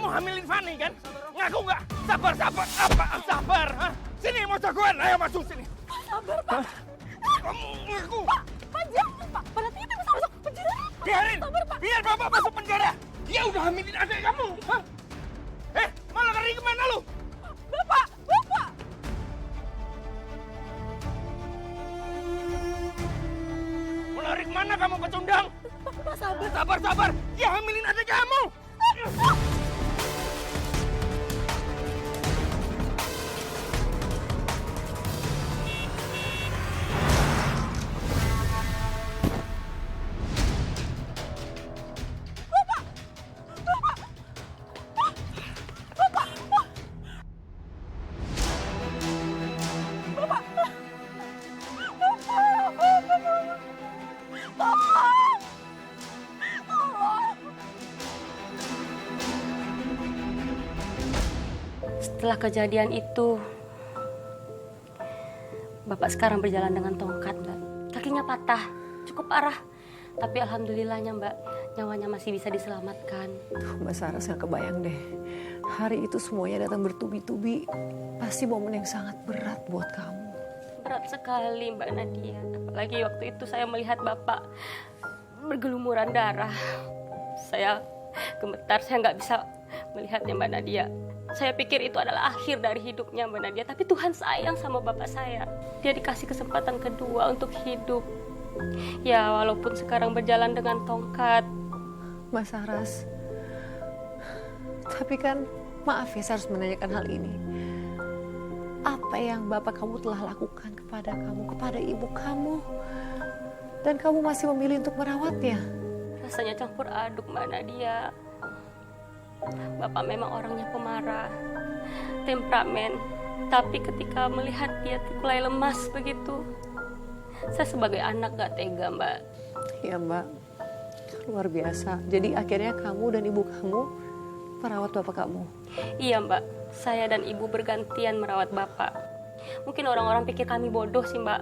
Kamu hamilin Fanny kan? Ngaku nggak? Sabar, sabar. Apa? Sabar. Hah? Sini mau jagoan. Ayo masuk sini. Sabar, Pak. Kamu ngaku. Pak, jangan, Pak. Berarti kita bisa masuk penjara. Biarin. Sabar, Pak. Biar bapak masuk penjara. Dia udah hamilin adik kamu. Hah? Malah lari kemana lu? Bapak, Bapak. Mau lari kemana kamu pecundang? Pak, sabar. Sabar, sabar. Dia hamilin adik kamu. Setelah kejadian itu, Bapak sekarang berjalan dengan tongkat, Mbak. Kakinya patah, cukup parah. Tapi alhamdulillahnya, Mbak, nyawanya masih bisa diselamatkan. Mbak Saras gak kebayang deh. Hari itu semuanya datang bertubi-tubi. Pasti momen yang sangat berat buat kamu. Berat sekali, Mbak Nadia. Apalagi waktu itu saya melihat Bapak bergelumuran darah. Saya gemetar, saya nggak bisa melihatnya, Mbak Nadia. Saya pikir itu adalah akhir dari hidupnya, Mbak Nadia. Tapi Tuhan sayang sama Bapak saya. Dia dikasih kesempatan kedua untuk hidup. Ya, walaupun sekarang berjalan dengan tongkat. Mbak Saras, tapi kan maaf ya saya harus menanyakan hal ini. Apa yang Bapak kamu telah lakukan kepada kamu, kepada ibu kamu, dan kamu masih memilih untuk merawatnya? Rasanya campur aduk, Mbak Nadia. Bapak memang orangnya pemarah, temperamen. Tapi ketika melihat dia mulai lemas begitu, saya sebagai anak gak tega, Mbak. Ya Mbak, luar biasa. Jadi akhirnya kamu dan ibu kamu merawat bapak kamu? Iya, Mbak. Saya dan ibu bergantian merawat Bapak. Mungkin orang-orang pikir kami bodoh sih, Mbak.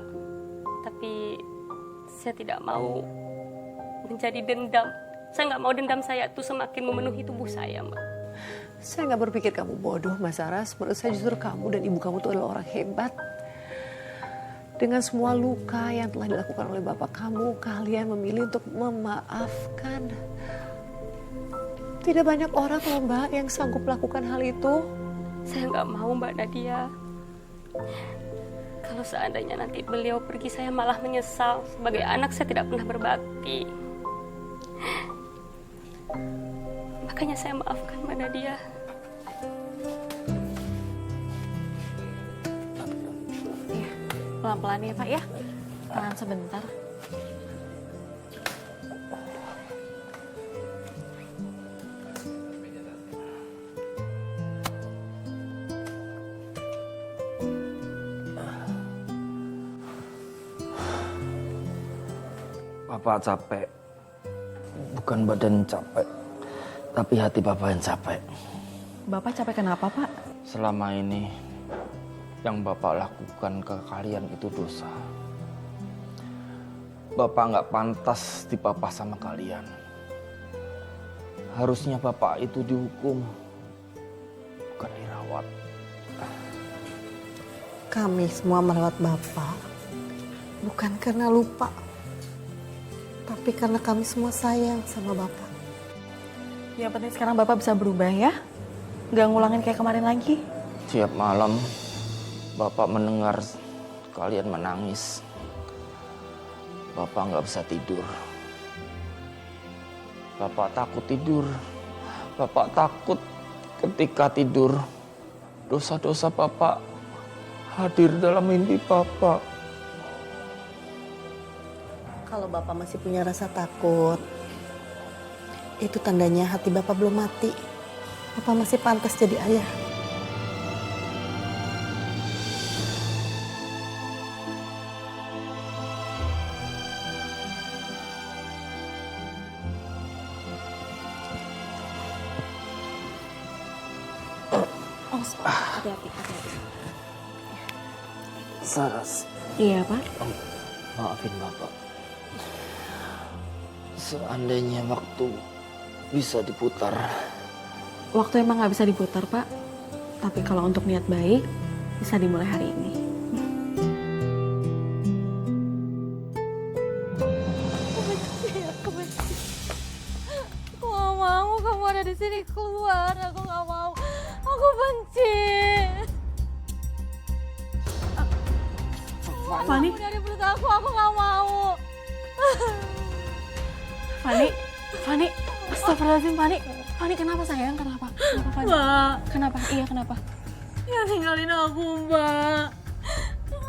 Tapi saya tidak mau menjadi dendam. Saya nggak mau dendam saya tuh semakin memenuhi tubuh saya, Mbak. Saya nggak berpikir kamu bodoh, Mbak Saras. Menurut saya justru kamu dan ibu kamu tuh adalah orang hebat. Dengan semua luka yang telah dilakukan oleh bapak kamu, kalian memilih untuk memaafkan. Tidak banyak orang loh, Mbak, yang sanggup melakukan hal itu. Saya nggak mau, Mbak Nadia. Kalau seandainya nanti beliau pergi, saya malah menyesal. Sebagai anak saya tidak pernah berbakti. Makanya saya maafkan Mbak Nadia. Iya, pelan-pelan ya Pak ya. Tahan sebentar. Bapak capek, bukan badan capek, tapi hati Bapak yang capek. Bapak capek kenapa Pak? Selama ini yang Bapak lakukan ke kalian itu dosa. Bapak nggak pantas dipapah sama kalian. Harusnya Bapak itu dihukum, bukan dirawat. Kami semua merawat Bapak, bukan karena lupa. Tapi karena kami semua sayang sama Bapak. Yang penting sekarang Bapak bisa berubah ya. Gak ngulangin kayak kemarin lagi. Tiap malam Bapak mendengar kalian menangis. Bapak nggak bisa tidur. Bapak takut tidur. Bapak takut ketika tidur dosa-dosa Bapak hadir dalam mimpi Bapak. Kalau Bapak masih punya rasa takut, itu tandanya hati Bapak belum mati. Bapak masih pantas jadi ayah. Oh, hati-hati. Saras, Iya Pak. maafin Bapak. Seandainya waktu bisa diputar, waktu emang nggak bisa diputar, Pak. Tapi kalau untuk niat baik, bisa dimulai hari ini. Aku benci. Aku gak mau kamu ada di sini, keluar. Aku gak mau. Aku benci. Fani, Kamu dari perut aku gak mau. Fani, astagfirullahaladzim, Fani, kenapa sayang? Kenapa, Fani? Mbak, Kenapa? Iya, kenapa? ya tinggalin aku, Mbak.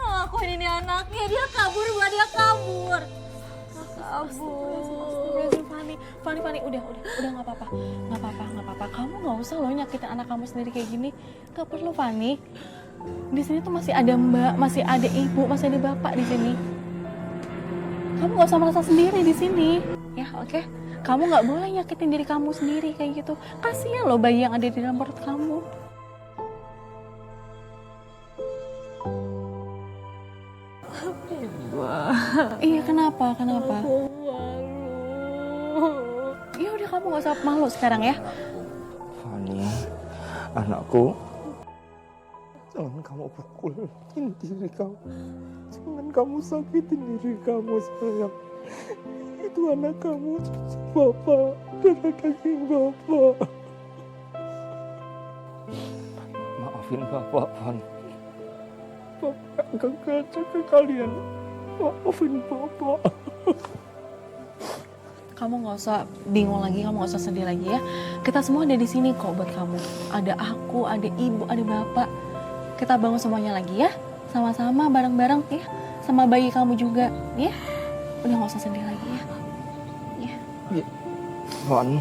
Aku ini anaknya, dia kabur, Mbak, dia kabur. Kabur. Fani, udah nggak apa-apa. Kamu nggak usah loh nyakitin anak kamu sendiri kayak gini. Gak perlu, Fani. Di sini tuh masih ada Mbak, masih ada Ibu, masih ada Bapak di sini. Kamu nggak usah merasa sendiri di sini, ya, oke? Kamu nggak boleh nyakitin diri kamu sendiri kayak gitu. Kasihan loh bayi yang ada di dalam perut kamu. Iya, kenapa? Ya udah, kamu nggak usah malu sekarang ya. Fani, anakku, jangan kamu pukulin diri kamu. Jangan kamu sakitin diri kamu, sayang. Itu anak kamu, cucu Bapak, darah daging Bapak. Maafin Bapak, Fan. Bapak gagal jaga kalian. Maafin Bapak. Kamu nggak usah bingung lagi, kamu nggak usah sedih lagi ya. Kita semua ada di sini kok buat kamu. Ada aku, ada Ibu, ada Bapak. Kita bangun semuanya lagi ya, sama-sama bareng-bareng ya, sama bayi kamu juga ya. Udah nggak usah sedih lagi ya. Ya, Fan,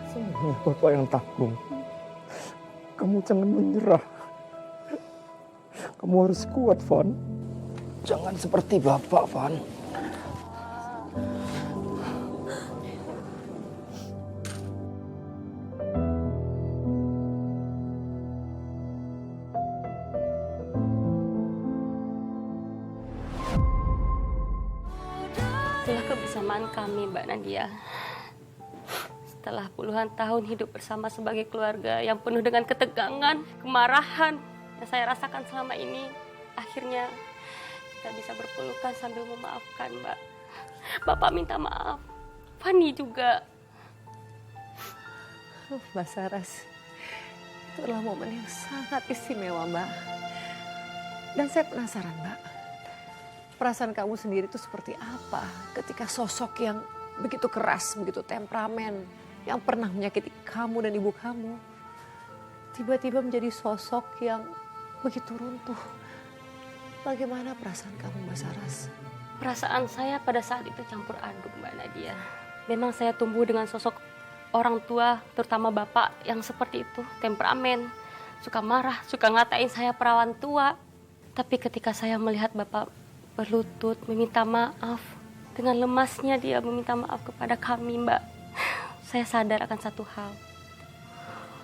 semuanya Bapak yang tanggung. Kamu jangan menyerah. Kamu harus kuat, Van. Jangan seperti Bapak, Van. Setelah kebersamaan kami, Mbak Nadia, setelah puluhan tahun hidup bersama sebagai keluarga yang penuh dengan ketegangan, kemarahan yang saya rasakan selama ini, akhirnya kita bisa berpelukan sambil memaafkan, Mbak. Bapak minta maaf, Fani juga. Mbak Saras, itu adalah momen yang sangat istimewa, Mbak. Dan saya penasaran, Mbak. Perasaan kamu sendiri itu seperti apa ketika sosok yang begitu keras, begitu temperamen, yang pernah menyakiti kamu dan ibu kamu, tiba-tiba menjadi sosok yang begitu runtuh. Bagaimana perasaan kamu, Mbak Saras? Perasaan saya pada saat itu campur aduk, Mbak Nadia. Memang saya tumbuh dengan sosok orang tua, terutama bapak yang seperti itu, temperamen, suka marah, suka ngatain saya perawan tua. Tapi ketika saya melihat bapak berlutut meminta maaf, dengan lemasnya dia meminta maaf kepada kami, Mbak, saya sadar akan satu hal.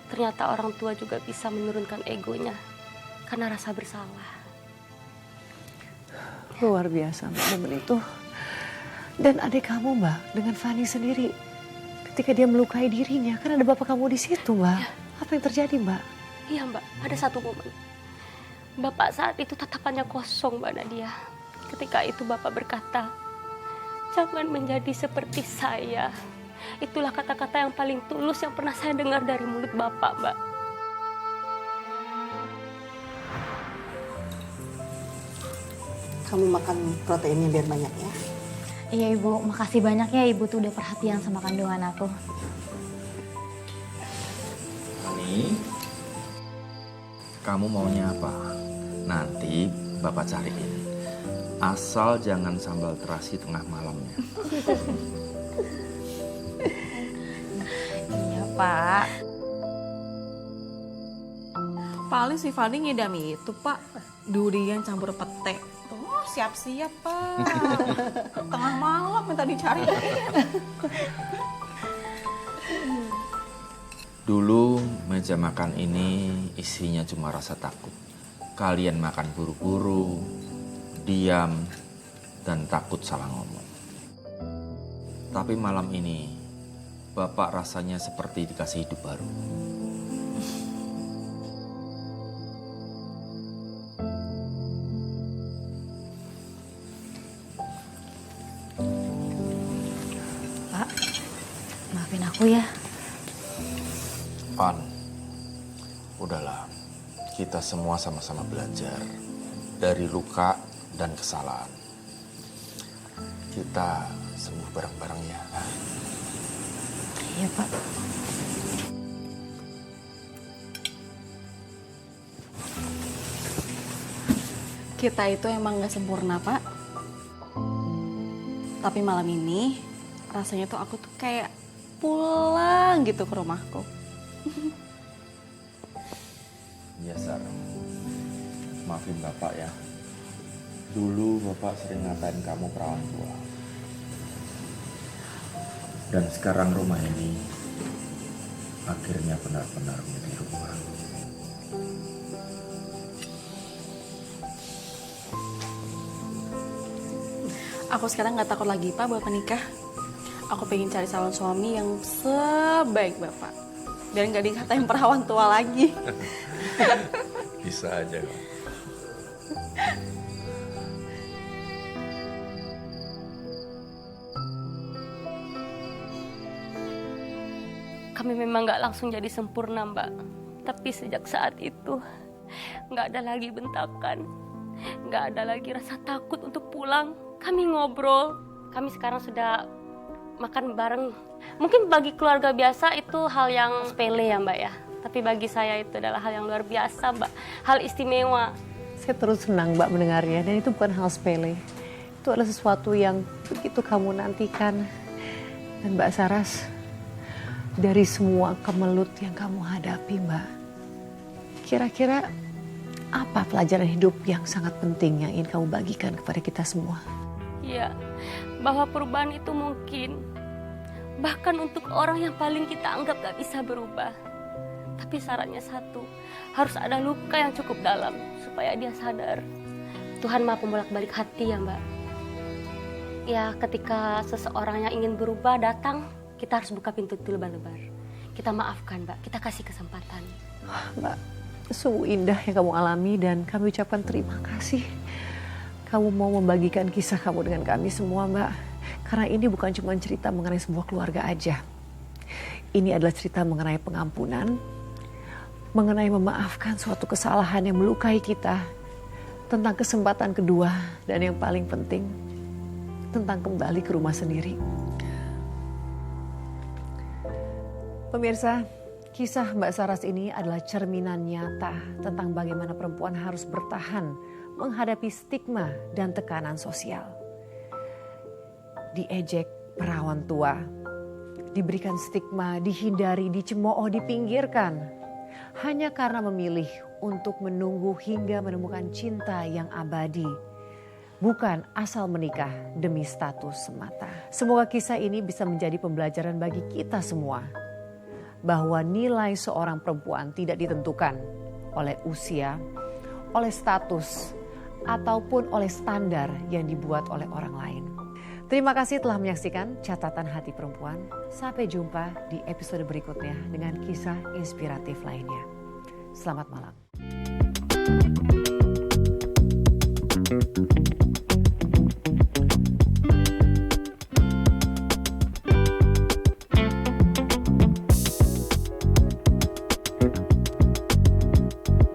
Ternyata orang tua juga bisa menurunkan egonya karena rasa bersalah. Luar biasa, Mbak, momen itu. Dan adik kamu, Mbak, dengan Fani sendiri, ketika dia melukai dirinya, kan ada bapak kamu di situ, Mbak. Ya. Apa yang terjadi, Mbak? Iya, Mbak, ada satu momen. Bapak saat itu tatapannya kosong, Mbak Nadia. Ketika itu bapak berkata, "Jangan menjadi seperti saya." Itulah kata-kata yang paling tulus yang pernah saya dengar dari mulut bapak, Mbak. Kamu makan proteinnya biar banyak ya. Iya, Ibu, makasih banyak ya Ibu tuh udah perhatian sama kandungan aku. Ani, kamu maunya apa? Nanti Bapak cariin. Asal jangan sambal terasi tengah malamnya. Iya, Pak. Paling si Fani ngidam itu, Pak. Durian campur pete. Oh, siap-siap, Pak. Tengah malam minta dicari. Dulu meja makan ini isinya cuma rasa takut. Kalian makan buru-buru, diam, dan takut salah ngomong. Tapi malam ini Bapak rasanya seperti dikasih hidup baru. Pak, maafin aku ya. Pan, udahlah. Kita semua sama-sama belajar dari luka dan kesalahan. Kita sembuh bareng-bareng ya. Iya, Pak. Kita itu emang gak sempurna, Pak. Tapi malam ini rasanya tuh aku tuh kayak pulang gitu ke rumahku. Iya, Sar. Maafin Bapak ya. Dulu Bapak sering ngatain kamu perawan tua. Dan sekarang rumah ini akhirnya benar-benar menjadi rumah. Aku sekarang gak takut lagi, Pak, buat menikah. Aku pengen cari calon suami yang sebaik Bapak. Biar gak dikatain perawan tua lagi. Bisa aja, Kak. Kami memang nggak langsung jadi sempurna, Mbak. Tapi sejak saat itu, nggak ada lagi bentakan. Nggak ada lagi rasa takut untuk pulang. Kami ngobrol. Kami sekarang sudah makan bareng. Mungkin bagi keluarga biasa itu hal yang sepele ya, Mbak ya. Tapi bagi saya itu adalah hal yang luar biasa, Mbak. Hal istimewa. Saya terus senang Mbak mendengarnya, dan itu bukan hal sepele. Itu adalah sesuatu yang begitu kamu nantikan. Dan Mbak Saras, dari semua kemelut yang kamu hadapi Mbak, kira-kira apa pelajaran hidup yang sangat penting yang ingin kamu bagikan kepada kita semua? Iya, bahwa perubahan itu mungkin. Bahkan untuk orang yang paling kita anggap gak bisa berubah. Tapi syaratnya satu, harus ada luka yang cukup dalam supaya dia sadar. Tuhan Maha pembolak-balik hati ya, Mbak. Ya, ketika seseorang yang ingin berubah datang, kita harus buka pintu itu lebar-lebar. Kita maafkan, Mbak. Kita kasih kesempatan. Mbak, sungguh indah yang kamu alami dan kami ucapkan terima kasih. Kamu mau membagikan kisah kamu dengan kami semua, Mbak. Karena ini bukan cuma cerita mengenai sebuah keluarga aja. Ini adalah cerita mengenai pengampunan, mengenai memaafkan suatu kesalahan yang melukai kita, tentang kesempatan kedua, dan yang paling penting, tentang kembali ke rumah sendiri. Pemirsa, kisah Mbak Saras ini adalah cerminan nyata tentang bagaimana perempuan harus bertahan menghadapi stigma dan tekanan sosial. Diejek perawan tua, diberikan stigma, dihindari, dicemooh, dipinggirkan. Hanya karena memilih untuk menunggu hingga menemukan cinta yang abadi. Bukan asal menikah demi status semata. Semoga kisah ini bisa menjadi pembelajaran bagi kita semua. Bahwa nilai seorang perempuan tidak ditentukan oleh usia, oleh status, ataupun oleh standar yang dibuat oleh orang lain. Terima kasih telah menyaksikan Catatan Hati Perempuan. Sampai jumpa di episode berikutnya dengan kisah inspiratif lainnya. Selamat malam.